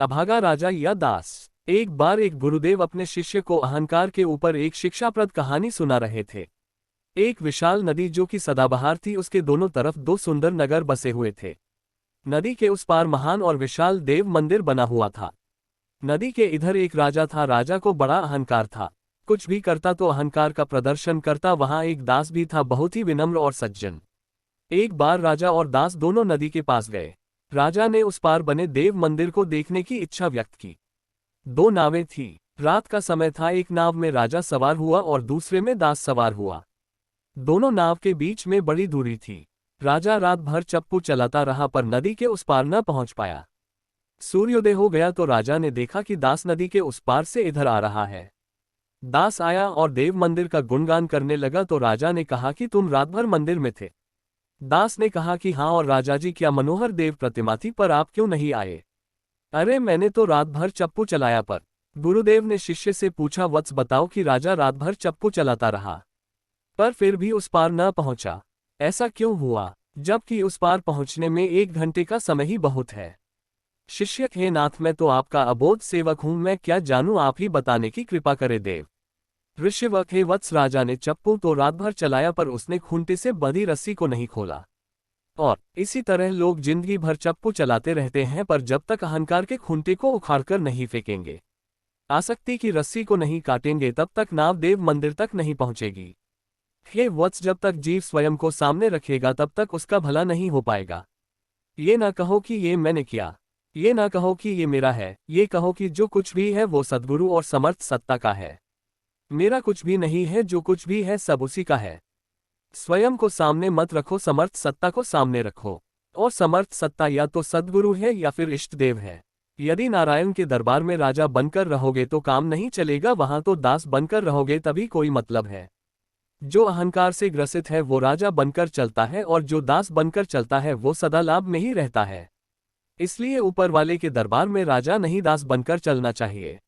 अभागा राजा या दास। एक बार एक गुरुदेव अपने शिष्य को अहंकार के ऊपर एक शिक्षाप्रद कहानी सुना रहे थे। एक विशाल नदी जो कि सदाबहार थी, उसके दोनों तरफ दो सुंदर नगर बसे हुए थे। नदी के उस पार महान और विशाल देव मंदिर बना हुआ था। नदी के इधर एक राजा था। राजा को बड़ा अहंकार था, कुछ भी करता तो अहंकार का प्रदर्शन करता। वहां एक दास भी था, बहुत ही विनम्र और सज्जन। एक बार राजा और दास दोनों नदी के पास गए। राजा ने उस पार बने देव मंदिर को देखने की इच्छा व्यक्त की। दो नावें थी। रात का समय था। एक नाव में राजा सवार हुआ और दूसरे में दास सवार हुआ। दोनों नाव के बीच में बड़ी दूरी थी। राजा रात भर चप्पू चलाता रहा पर नदी के उस पार न पहुंच पाया। सूर्योदय हो गया तो राजा ने देखा कि दास नदी के उस पार से इधर आ रहा है। दास आया और देव मंदिर का गुणगान करने लगा तो राजा ने कहा कि तुम रात भर मंदिर में थे। दास ने कहा कि हाँ, और राजा जी क्या मनोहर देव प्रतिमा थी, पर आप क्यों नहीं आए? अरे मैंने तो रात भर चप्पू चलाया। पर गुरुदेव ने शिष्य से पूछा, वत्स बताओ कि राजा रात भर चप्पू चलाता रहा पर फिर भी उस पार न पहुंचा, ऐसा क्यों हुआ, जबकि उस पार पहुंचने में 1 घंटे का समय ही बहुत है? शिष्य, हे नाथ, मैं तो आपका अबोध सेवक हूं, मैं क्या जानूं, आप ही बताने की कृपा करे देव। ऋषिवक, हे वत्स, राजा ने चप्पू तो रात भर चलाया पर उसने खूंटे से बंधी रस्सी को नहीं खोला। और इसी तरह लोग जिंदगी भर चप्पू चलाते रहते हैं पर जब तक अहंकार के खूंटे को उखाड़कर नहीं फेंकेंगे, आसक्ति की रस्सी को नहीं काटेंगे, तब तक नाव देव मंदिर तक नहीं पहुंचेगी। हे वत्स, जब तक जीव स्वयं को सामने रखेगा तब तक उसका भला नहीं हो पाएगा। ये ना कहो कि ये मैंने किया, ये ना कहो कि ये मेरा है, ये कहो कि जो कुछ भी है वो सद्गुरु और समर्थ सत्ता का है। मेरा कुछ भी नहीं है, जो कुछ भी है सब उसी का है। स्वयं को सामने मत रखो, समर्थ सत्ता को सामने रखो। और समर्थ सत्ता या तो सद्गुरु है या फिर इष्ट देव है। यदि नारायण के दरबार में राजा बनकर रहोगे तो काम नहीं चलेगा, वहां तो दास बनकर रहोगे तभी कोई मतलब है। जो अहंकार से ग्रसित है वो राजा बनकर चलता है और जो दास बनकर चलता है वो सदा लाभ में ही रहता है। इसलिए ऊपर वाले के दरबार में राजा नहीं, दास बनकर चलना चाहिए।